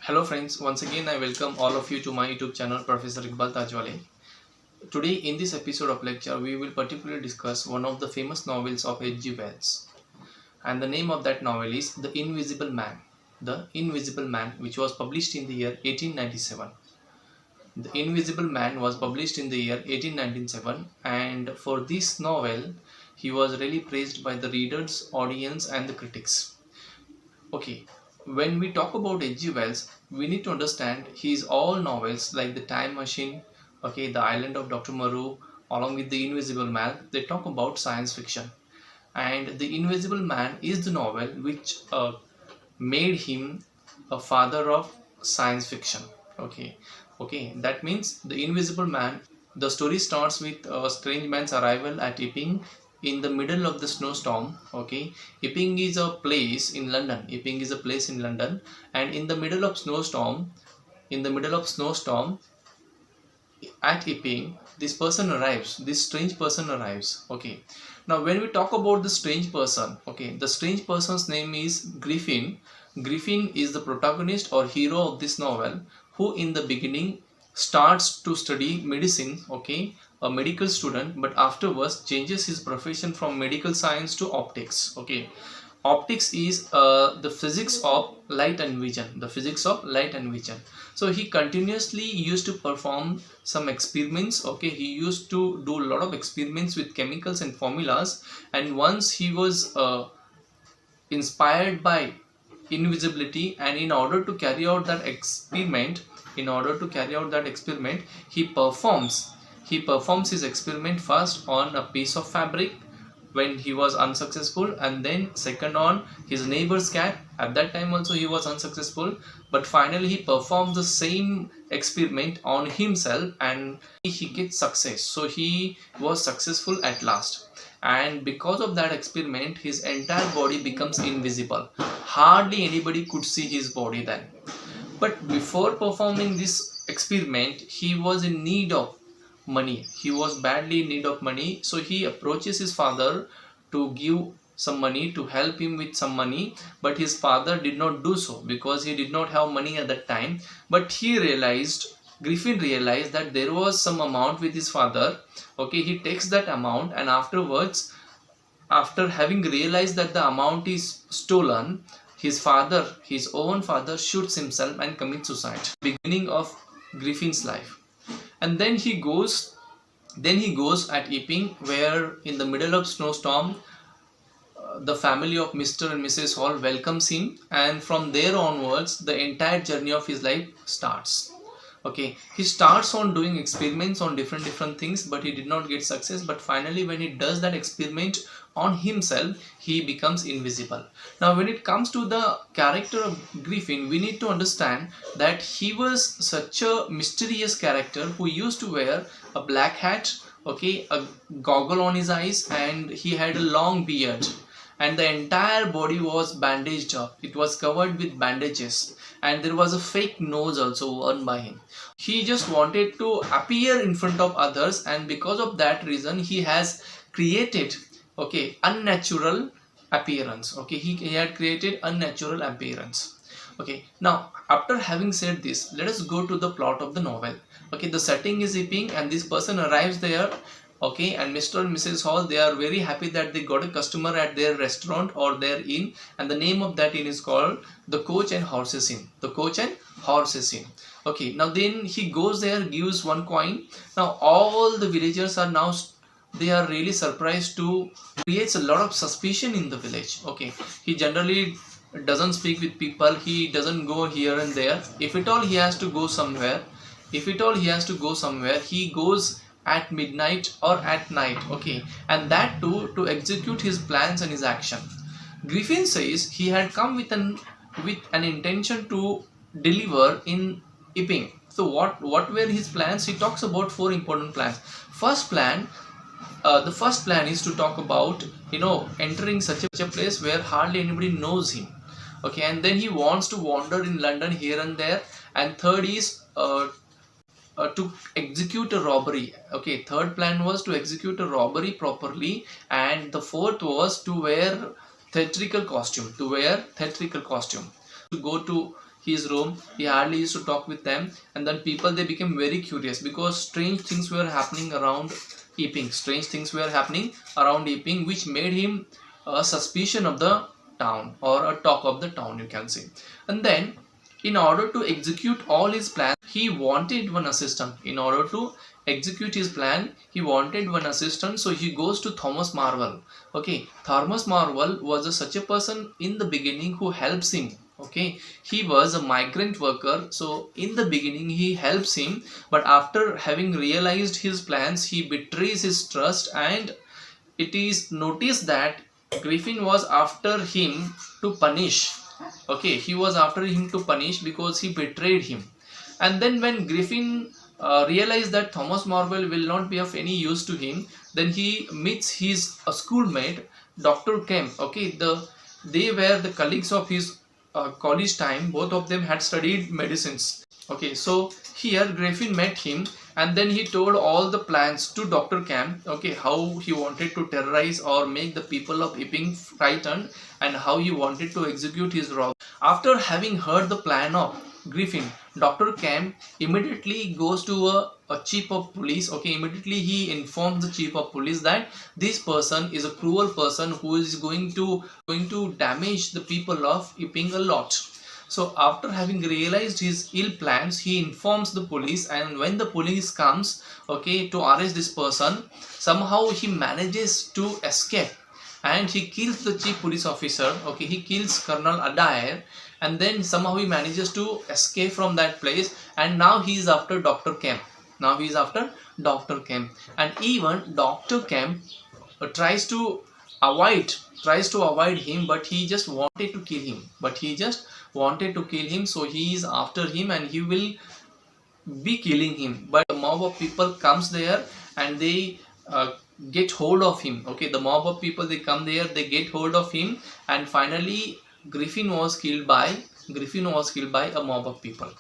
Hello friends, once again I welcome all of you to my YouTube channel Professor Iqbal Tajwale. Today in this episode of lecture we will particularly discuss one of the famous novels of H.G. Wells, and the name of that novel is The Invisible Man. The Invisible Man, which was published in the year 1897. The Invisible Man was published in the year 1897, and for this novel he was really praised by the readers, audience and the critics. Okay, when we talk about H.G. Wells, we need to understand his all novels like The Time Machine, okay, The Island of Dr. Moreau, along with The Invisible Man, they talk about science fiction. And The Invisible Man is the novel which made him a father of science fiction. Okay, that means The Invisible Man. The story starts with a strange man's arrival at Epping in the middle of the snowstorm. Okay, Epping is a place in London. Epping is a place in London, and in the middle of snowstorm, at Epping, this person arrives. This strange person arrives. Okay, now when we talk about the strange person, okay, the strange person's name is Griffin. Griffin is the protagonist or hero of this novel, who in the beginning starts to study medicine, okay, a medical student, but afterwards changes his profession from medical science to optics. Okay, optics is the physics of light and vision, the physics of light and vision. So he continuously used to perform some experiments. Okay, he used to do a lot of experiments with chemicals and formulas, and once he was inspired by invisibility, and in order to carry out that experiment, he performs his experiment first on a piece of fabric when he was unsuccessful, and then second on his neighbor's cat. At that time also he was unsuccessful, but finally he performed the same experiment on himself and he gets success. So he was successful at last, and because of that experiment his entire body becomes invisible. Hardly anybody could see his body then. But before performing this experiment, he was in need of money. He was badly in need of money. So he approaches his father to give some money, to help him with some money. But his father did not do so because he did not have money at that time. But Griffin realized that there was some amount with his father. Okay, he takes that amount, and afterwards, after having realized that the amount is stolen, his own father shoots himself and commits suicide. Beginning of Griffin's life. And then he goes at Epping, where in the middle of snowstorm the family of Mr. and Mrs. Hall welcomes him, and from there onwards the entire journey of his life starts. Okay, he starts on doing experiments on different things, but he did not get success. But finally when he does that experiment on himself, he becomes invisible. Now when it comes to the character of Griffin, we need to understand that he was such a mysterious character who used to wear a black hat, okay, a goggle on his eyes, and he had a long beard, and the entire body was bandaged up. It was covered with bandages, and there was a fake nose also worn by him. He just wanted to appear in front of others, and because of that reason he has created, okay, unnatural appearance. Okay, he had created unnatural appearance. Okay, now after having said this, let us go to the plot of the novel. Okay, the setting is Epping, and this person arrives there. Okay, and Mr. and Mrs. Hall, they are very happy that they got a customer at their restaurant or their inn, and the name of that inn is called the Coach and Horses Inn. The Coach and Horses Inn. Okay, now then he goes there, gives one coin. Now all the villagers are now, they are really surprised to, creates a lot of suspicion in the village. Okay, he generally doesn't speak with people, he doesn't go here and there. If at all he has to go somewhere, he goes at midnight or at night. Okay, and that too to execute his plans and his action. Griffin says he had come with an intention to deliver in Epping. So what were his plans? He talks about 4 important plans. The first plan is to talk about, entering such a place where hardly anybody knows him. Okay, and then he wants to wander in London here and there. And third is to execute a robbery. Okay, third plan was to execute a robbery properly, and the fourth was to wear theatrical costume, to go to his room. He hardly used to talk with them, and then people, they became very curious because strange things were happening around Epping. Strange things were happening around Epping, which made him a suspicion of the town, or a talk of the town, you can say. And then, in order to execute all his plans, he wanted one assistant. In order to execute his plan, he wanted one assistant, so he goes to Thomas Marvel. Okay, Thomas Marvel was such a person in the beginning who helps him. Okay, he was a migrant worker, so in the beginning he helps him, but after having realized his plans, he betrays his trust, and it is noticed that Griffin was after him to punish. Okay, he was after him to punish because he betrayed him. And then when Griffin realized that Thomas Marvel will not be of any use to him, then he meets his schoolmate, Dr. Kemp. Okay, they were the colleagues of his college time. Both of them had studied medicines. Okay, so here Griffin met him, and then he told all the plans to Dr. Kemp. Okay, how he wanted to terrorize or make the people of Epping frightened, and how he wanted to execute his robbery. After having heard the plan of Griffin, Dr. Kemp immediately goes to a chief of police. Okay, immediately he informs the chief of police that this person is a cruel person who is going to damage the people of Epping a lot. So after having realized his ill plans, he informs the police, and when the police comes, okay, to arrest this person, somehow he manages to escape, and he kills the chief police officer. Okay, he kills Colonel Adair, and then somehow he manages to escape from that place, and now he is after Dr. Kemp. Now he is after Dr. Kemp, and even Dr. Kemp tries to avoid him, but he just wanted to kill him. So he is after him, and he will be killing him. But a mob of people comes there, and they get hold of him. Okay, the mob of people, they come there, they get hold of him, and finally Griffin was killed by a mob of people.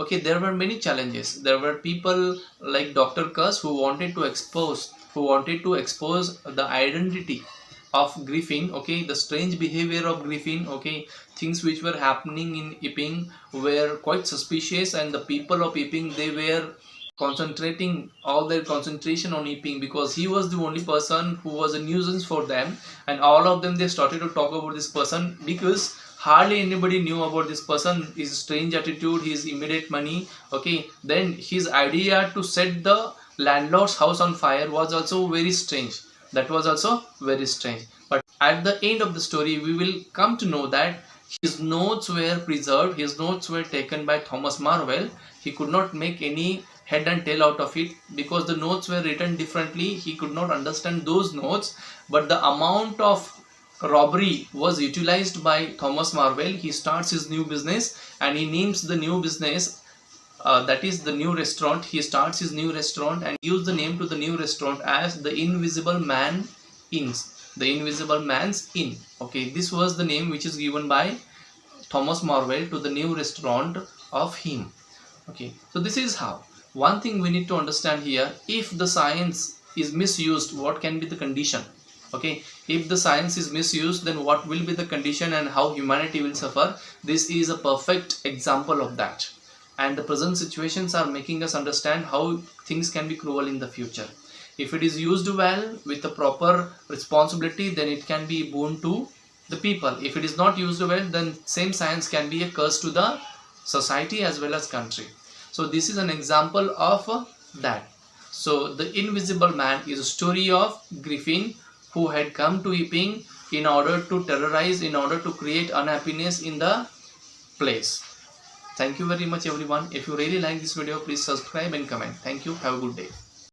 Okay, there were many challenges. There were people like Dr. Cuss who wanted to expose the identity of Griffin. Okay, the strange behavior of Griffin. Okay, things which were happening in Epping were quite suspicious, and the people of Epping, they were concentrating all their concentration on Epping because he was the only person who was a nuisance for them, and all of them, they started to talk about this person because hardly anybody knew about this person, his strange attitude, his immediate money. Okay, then his idea to set the landlord's house on fire was also very strange. But at the end of the story, we will come to know that his notes were preserved, his notes were taken by Thomas Marvel. He could not make any head and tail out of it because the notes were written differently. He could not understand those notes, but the amount of robbery was utilized by Thomas Marvel. He starts his new business, and he names the new business, that is the new restaurant. He starts his new restaurant and gives the name to the new restaurant as the Invisible Man Inns. The Invisible Man's Inn. Okay, this was the name which is given by Thomas Marvel to the new restaurant of him. Okay, so this is how. One thing we need to understand here, if the science is misused, what can be the condition? Okay, if the science is misused, then what will be the condition and how humanity will suffer? This is a perfect example of that. And the present situations are making us understand how things can be cruel in the future. If it is used well with the proper responsibility, then it can be a boon to the people. If it is not used well, then same science can be a curse to the society as well as country. So this is an example of that. So the Invisible Man is a story of Griffin who had come to Epping in order to terrorize, in order to create unhappiness in the place. Thank you very much everyone. If you really like this video, please subscribe and comment. Thank you. Have a good day.